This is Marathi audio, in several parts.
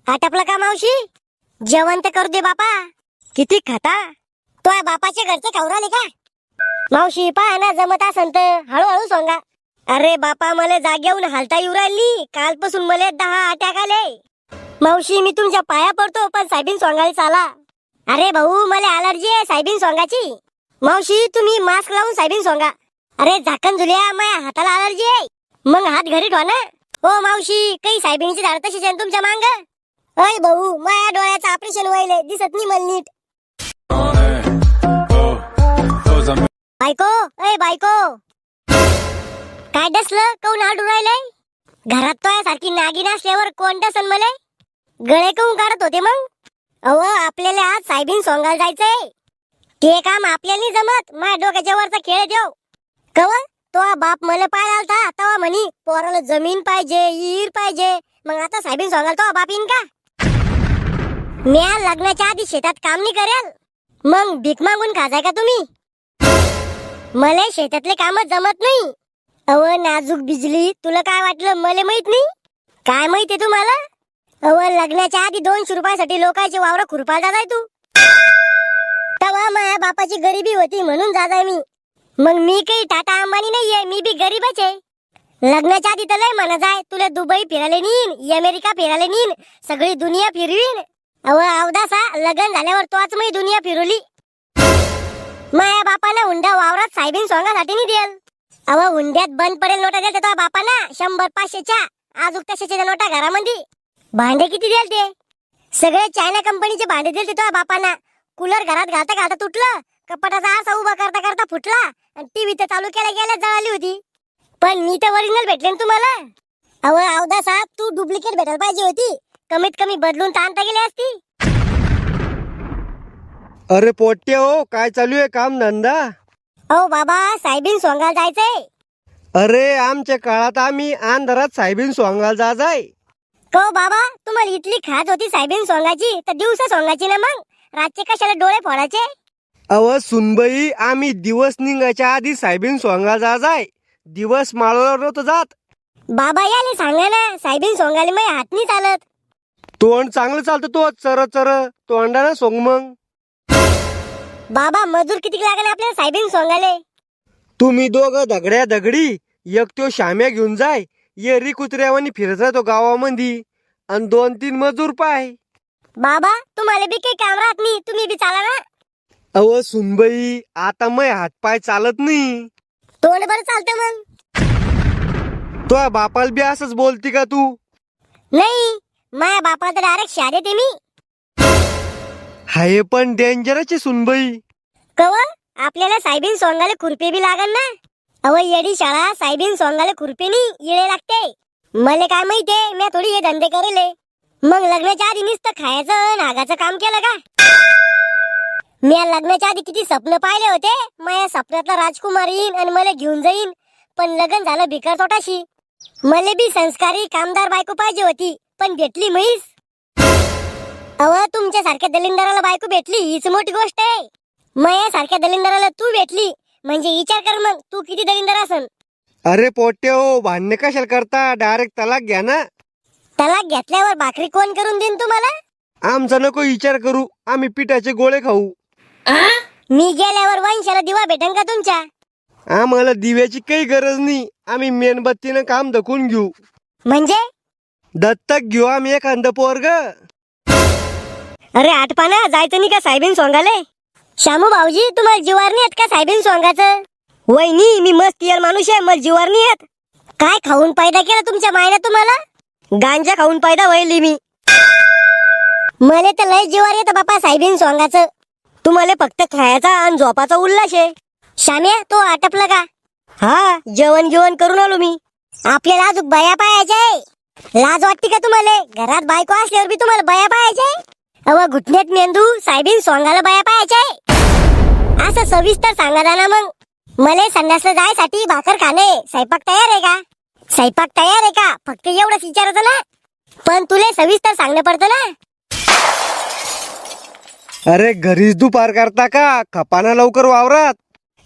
आटपलं का मावशी? जेवण तर करू दे बापा. किती खाता? तो बापाच्या घरचे खाऊ राहिले का? मावशी पहा ना, जमत असन तर हळूहळू सांगा. अरे बापा, मला जागेहून हालता येऊ राहिली. कालपासून मला 10 अटॅक आले. मावशी मी तुमच्या पाया पडतो, पण साहेबीन सोंगायला चाला. अरे भाऊ, मला अलर्जी आहे साहेबीन सोंगाची. मावशी तुम्ही मास्क लावून साहेबीन सोंगा. अरे झाकण झुल्या, माझ्या हाताला अलर्जी आहे. मग हात घरी ठेवा ना. हो मावशी, काही साहेबींची झाड तशीच आहे तुमच्या मांग. अय भाऊ, माझ्या डोळ्याचं ऑपरेशन व्हायले, दिसत नाही मला नीट. बायको, अय बायको, काय डसलं? काऊन आडू राहिलंय? घरात तो सारखी नागिन असल्यावर कोण डसन मले? गळे काऊन काढत होते मग? अहो, आपल्याला आज साहेबीन सोंगायला जायचंय. ते काम आपल्याला नाही जमत. माझ्या डोक्याच्या वरचा खेळ देव. कवा तो बाप मला पाहायला आलता, तवा म्हणी पोराला जमीन पाहिजे, विहीर पाहिजे. मग आता साहेबीन सोंगायला तो बाप येईन का? म्या लग्नाच्या आधी शेतात काम नाही करेल. मग भीक मागून खाजाय का तुम्ही? मला शेतातले काम जमत नाही. अव नाजूक बिजली, तुला काय वाटलं मला माहित नाही? काय माहितीये तुम्हाला? अव लग्नाच्या आधी 200 रुपयासाठी लोकांचे वावर खुरपायला जाय तू. तेव्हा माझ्या बापाची गरिबी होती म्हणून जाय मी. मग मी काही टाटा अंबानी नाहीये, मी बी गरीबच आहे. लग्नाच्या आधी तर लय म्हणा जाय, तुला दुबई फिरायला नेईन, अमेरिका फिरायला नेईन, सगळी दुनिया फिरवीन. अव अवदासा, लग्न झाल्यावर तोच मी दुनिया फिरवली. माझ्या बापानं हुंडा वावरात साहेबीन सोंगासाठी नाही देल. अव हुंड्यात बंद पडेल नोटा द्याल तो बापाना, 100 500च्या. आजूक तशाच्या नोटा घरामध्ये. भांडे किती द्याल ते? सगळे चायना कंपनीचे भांडे दिले तो बापाना. कूलर घरात घालता घालता तुटलं, कपाटाचा आरसा उभा करता करता फुटला, आणि टीव्ही तर चालू केल्या गेल्या जळाली होती. पण मी तर ओरिजिनल भेटले ना तुम्हाला. अव अवदासा, तू डुप्लिकेट भेटायला पाहिजे होती. कमीत कमी बदलून ताणता गेली असती. अरे पोट्टे हो, काय चालू आहे काम धंदा? ओ बाबा, साहेबीन सोंगायला जायचंय. अरे आमच्या काळात आम्ही अंधारात साहेबीन सोंगायला जाय. को बाबा, तुम्हाला इथली खात होती साहेबीन सोंगाची तर दिवसा सोंगाची ना, मग रातचे कशाला डोळे फोडायचे? अव सुनबाई, आम्ही दिवस निघायच्या आधी साहेबीन सोंगायला जाय. दिवस माळवर नव्हतं जात. बाबा याले सांगा ना, साहेबीन सोंगायला माझ्या हात नाही चालत. तोंड चांगलं चालतं तो चर चर, तोंडानं सोंग मग. बाबा मजूर किती लागेल आपल्याला साहेबीन सोंगाले? तुम्ही दोघं दगड्या दगडी, एक तो शाम्या घेऊन जाय. येरी कुत्र्यावानी फिरत राहतो गावामध्ये, आणि 2-3 मजूर पाय. बाबा तुम्हाला बी काही काम राहत नाही, तुम्ही बी चाला ना. अव सुनबाई, आता मै हातपाय चालत नाही. तोंड बरं चालतं मग. तो बापाला बी असंच बोलती का तू? नाही, माझ्या बापाला तर डायरेक्ट शाद येते मी. हाय पण डेंजरच आहे सुनबाई. कव आपल्याला साहेबीन सोंगाले खुरपे बी लागल ना. अव येडी शाळा, साहेबीन सोंगाले खुरपे नाही येळे लागते. मला काय माहितीये, मी थोडी हे धंदे करेले. मग लग्नाच्या आधी नुसतं खायचं नागाचं काम केलं का? मी लग्नाच्या आधी किती स्वप्न पाहिले होते. माझ्या स्वप्नातला राजकुमार येईन आणि मला घेऊन जाईन. पण लग्न झालं भिकार तोटाशी. मला बी संस्कारी कामदार बायको पाहिजे होती, पण भेटली म्हैस. अव तुमच्या सारख्या दलिंदराला बायको भेटली हीच मोठी गोष्ट आहे. माझ्या सारख्या दलिंदराला तू भेटली म्हणजे विचार कर मग तू किती दलिंदर असन. अरे पोट्टे हो, भांडणे कशाला करता? डायरेक्ट तलाक घ्या ना. तलाक घेतल्यावर भाकरी कोण करून देईन तुम्हाला? आमचा नको विचार करू, आम्ही पिठाचे गोळे खाऊ. मी गेल्यावर वंशाला दिवा भेटन का तुमच्या? आम्हाला दिव्याची काही गरज नाही, आम्ही मेणबत्तीनं काम धकून घेऊ. म्हणजे? दत्तक घेऊ आम्ही एखादं पोरग. अरे आटपाना, जायचं नाही का साहेबीन सोंगाले? शामू भाऊजी, तुम्हाला जीवार नाही येत का साहेबीन सोंगाचं? वहिनी, मी मस्त यार माणूस आहे, मला जीवार नाही येत. काय खाऊन पैदा केला तुमच्या मायला तुम्हाला? गांजा खाऊन पैदा व्हायली मी. मला तर लय जीवार येतं बापा साहेबीन सोंगाचं. तुम्हाला फक्त खायचा आणि झोपाचा उल्हास आहे. शाम्या, तो आटपला का? हा, जेवण जेवण करून आलो मी. आपल्याला अजून बया पाहायचे. लाज वाटते का तुम्हाला? घरात बायको असल्यावर बी तुम्हाला बया पाहायचे? अव घुटण्यात मेंदू, साहेबीन सोंगाला बया पाहायचे. असं सविस्तर सांगा ना मग. मला संडासला जायसाठी भाकर खाणे. स्वयंपाक तयार आहे का? स्वयंपाक तयार आहे का? फक्त एवढंच विचारायचं ना. पण तुला सविस्तर सांगणं पडतं ना. अरे घरीच दुपार करता का? खपाना लवकर वावरात.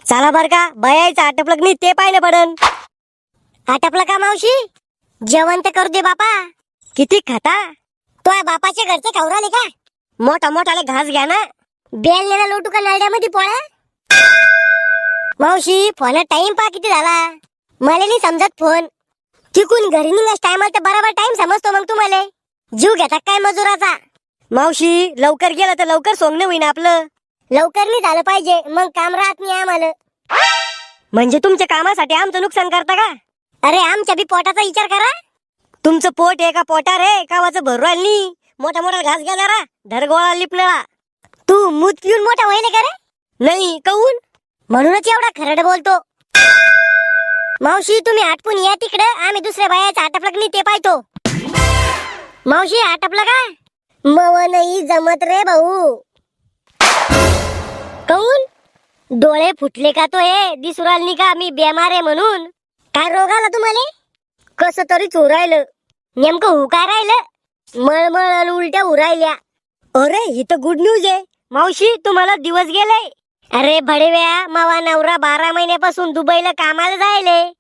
चला बर का, बयायचं आटपलं नाही ते पाहिलं पडन. आटपलं का मावशी? जेवण तर करू दे बापा. किती खाता? तो बापाच्या घरचे खवराले का? मोठा मोठाले घास घ्या ना. बेल नेला लोटू का नळड्यामध्ये पोळ्या. मावशी फोन टाइम पा किती झाला. मला नाही समजत फोन. तिकून घरी निघास टायमाला तर बरोबर टाइम समजतो मग तुम्हाला. जीव घेता काय मजुराचा. मावशी लवकर गेलं तर लवकर सोंगणं होईन आपलं. लवकर नाही झालं पाहिजे मग काम राहत नाही आम्हाला. म्हणजे तुमच्या कामासाठी आमचं नुकसान करता का? अरे आमच्या बी पोटाचा विचार करा. तुमचं पोट आहे का पोटार आहे कावाचं भरवायला नाही. मोठा मोठा घास घ्या जरा. धरगोळा लिपणा. तू मूत पिऊन मोठा व्हायला का रे? नाही काऊन? म्हणूनच एवढा खरड बोलतो. मावशी तुम्ही आटपून या तिकडं. आम्ही दुसऱ्या बायाचं आटपलं की नाही ते पाहतो. मावशी आटपलं का? मव नाही जमत रे भाऊ. काऊन? डोळे फुटले का तो हे दिसुराल नाही का मी बेमार आहे म्हणून? काय रोग आला तुम्हाला? कसं तरी चोरायलं. नेमकं हु काय राहिलं? मळमळ आणि उलट्या उरायल्या. अरे ही तर गुड न्यूज आहे. मावशी तुम्हाला दिवस गेले. अरे भडव्या मावा नवरा 12 महिन्यापासून दुबईला कामाला जायले.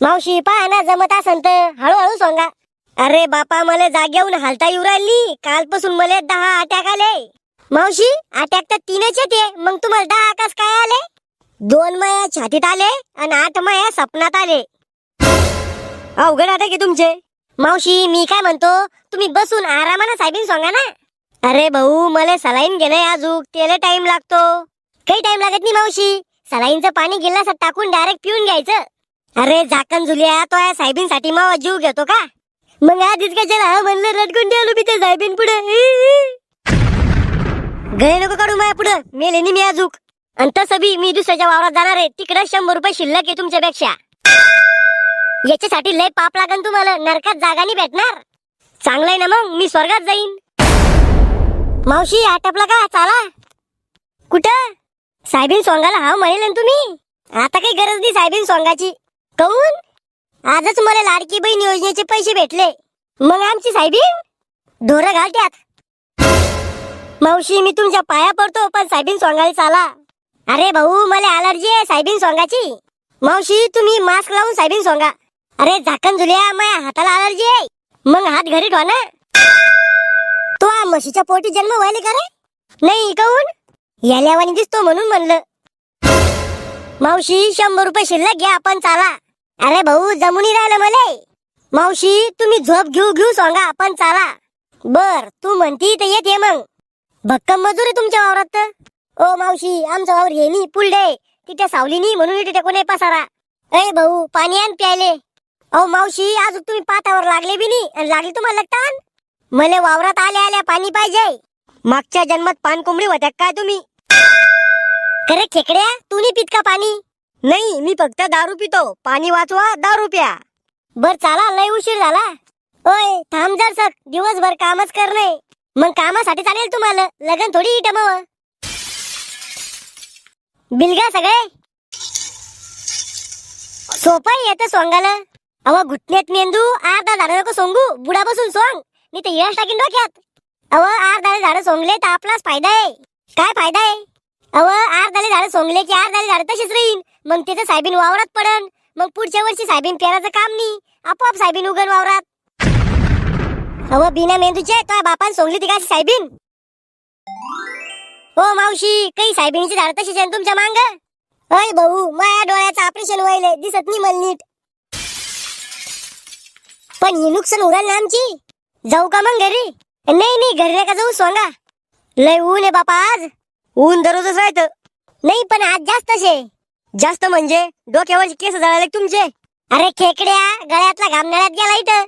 मावशी पहा ना जमत असन तर हळूहळू सांगा. अरे बापा मला जाग्याहून हालता येऊ राहिली. कालपासून मला 10 अटॅक आले. मावशी अटॅक तर 3च येते मग तुम्हाला 10 कस काय आले? 2 माया छातीत आले आणि 8 माया सपनात आले. अवघड अटॅक आहे तुमचे. मावशी मी काय म्हणतो तुम्ही बसून आरामानं साहेबीन सांगा ना. अरे भाऊ मला सलाईन गेलंय अजून त्याला टाइम लागतो. काही टाइम लागत नाही मावशी. सलाईनचं पाणी गिलासात टाकून डायरेक्ट पिऊन घ्यायचं. अरे झाकण झुलिया तो या साहेबींसाठी मावा जीव घेतो का? मग आधीच का जरा म्हणलं रडकुंडी आलो मी त्या साहेबीन पुढे. गळे नको काढू माया पुढं. मेले नि मी अजूक. आणि तसं बी मी दुसऱ्याच्या वावरात जाणार आहे. तिकडे 100 रुपये शिल्लक आहे तुमच्यापेक्षा. याच्यासाठी लय पाप लागन तुम्हाला. नरकात जागा नाही भेटणार. चांगलंय ना मग मी स्वर्गात जाईन. मावशी आटपला का? चाला. कुठं? साहेबीन सोंगाला हाव म्हणेल ना तुम्ही. आता काही गरज नाही साहेबीन सोंगाची. काऊन? आजच मला लाडकी बहीण योजनेचे पैसे भेटले. मग आमची साहेबीन ढोरं घालत्यात. मावशी मी तुमच्या पाया पडतो पण साहेबीन सोंगायला चाला. अरे भाऊ मला अलर्जी आहे साहेबीन सोंगाची. मावशी तुम्ही मास्क लावून साहेबीन सोंगा. अरे झाकण झुलिया माझ्या हाताला अलर्जी आहे. मग हात घरी ठेवा ना. तो म्हशीच्या पोटी जन्म व्हायले का रे? नाही काऊन? याल्यावानी दिसतो म्हणून म्हणलं. मावशी 100 रुपये शिल्लक घ्या आपण चाला. अरे भाऊ जमुनी राहिलं मले. मावशी तुम्ही झोप घेऊ घेऊ सांगा आपण चाला. बर तू म्हणती तर येते मग. भक्कम मजूर आहे तुमच्या वावरात तर. ओ मावशी आमचा वावर हे नी पुलडे तिथे सावलीनी म्हणून तिथे कोणी पसारा. ए भाऊ पाणी आण प्यायले. अहो मावशी अजून तुम्ही पातावर लागले बी नाही आणि लागली तुम्हाला ताण. मले वावरात आल्या आल्या पाणी पाहिजे. मागच्या जन्मात पान कोंबडी होत्या काय तुम्ही? खरे खेकड्या तू नाही पित का पाणी? नाही मी फक्त दारू पितो. पाणी वाचवा दारू प्या. बर चाला लय उशीर झाला. ओय थांब जर सक दिवसभर कामच करणे. मग कामासाठी चालेल तुम्हाला लगन थोडी इटमव. बिलगा सगळे सोपं येतं सोंगाला. अव घुटण्यात मेंदू अर्धा झाड नको सोंगू. बुडा बसून सोंग नाही तर यश टाकीन डोक्यात. अव अर्धाले झाड सोंगले तर आपलाच फायदा आहे. काय फायदा आहे? अव अर्धाले झाड सोंगले की अर्धाले झाड तशीच राहीन. मग त्याचं साहेबीन वावरात पडन. मग पुढच्या वर्षी साहेबीन पेराचं काम नाही. आपोआप साहेबीन उगन वावरात. अव बिना मेंदूचे तो बापान सोंगली ती का साहेबीन? हो मावशी काही साहेबीनची झाड तशीच आहे तुमच्या मांग. अय भाऊ माझ्या डोळ्याचं ऑपरेशन व्हायलंय दिसत नाही मला नीट. पण ही नुकसान उराल ना आमची. जाऊ का मग घरी? नाही नाही घरी नका जाऊ सोंगा. लय ऊन आहे बापा आज. ऊन दररोजच राहतं. नाही पण आज जास्तच आहे. जास्त म्हणजे डोक्यावरचे केस जळाले तुमचे. अरे खेकड्या गळ्यातला घाम नळ्यात गेला इथं.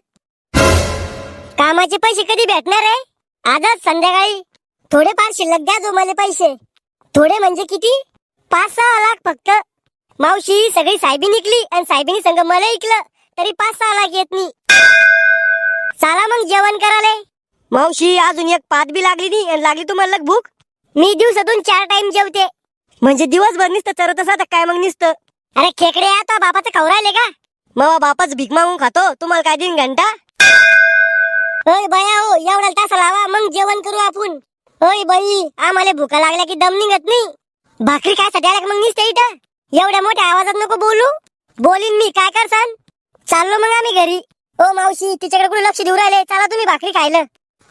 कामाचे पैसे कधी भेटणार आहे? आजच संध्याकाळी. थोडे फार शिल्लक द्या जो मला पैसे. थोडे म्हणजे किती? 5-6 लाख फक्त. मावशी सगळी साहेबी निकली आणि साहेबीनी संग मला ऐकलं तरी 5-6 लाख येत नाही. चला मग जेवण कराले. मावशी अजून एक पात बी लागली नाही आणि लागली तुम्हाला भूक. मी दिवसातून 4 टाइम जेवते. म्हणजे दिवसभर नुसतं चरत असा काय मग नुसतं? अरे खेकडे आता बापाचं खवरायले का? मग बापाच भीक मागून खातो. तुम्हाला काय दिन घंटा? ओय बया हो एवढा तास लावा मग जेवण करू आपण. ओय बाई आम्हाला भूका लागल्या की दम निघत नाही. भाकरी काय सध्या मग निसते इथं. एवढ्या मोठ्या आवाजात नको बोलू. बोलीन मी काय करसान. चाललो मग आम्ही घरी. ओ मावशी तिच्याकडे कुठे लक्ष देऊ राहिले, चला तुम्ही भाकरी खायला.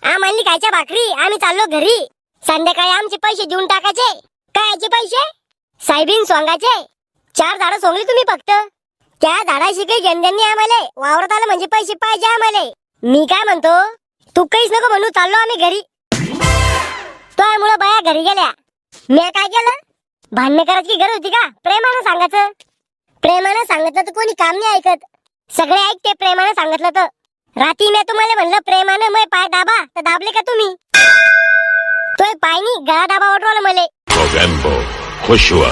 आम्हाला खायच्या भाकरी, आम्ही चाललो घरी. संध्याकाळी आमचे पैसे देऊन टाकायचे. कायचे पैसे? साहेबीन सोंगाचे. 4 झाडं सोंगली तुम्ही फक्त. त्या झाडाशी काही घेणदेणी आम्हाला, वावरात आलं म्हणजे पैसे पाहिजे आम्हाला. मी काय म्हणतो, तू काहीच नको म्हणू, चाललो आम्ही घरी. त्यामुळे बाया घरी गेल्या. मी काय केलं? भांडण करायची गरज होती का? प्रेमानं सांगायचं. प्रेमानं सांगितलं तर कोणी काम नाही ऐकत. सगळे ऐकते प्रेमानं सांगितलं तर. रात्री मी तुम्हाला म्हणलं प्रेमानं मै पाय दाबा, तर दाबले का तुम्ही? तो पायनी गळा दाबा वाटवलं मले. Mogambo, खुश हुआ.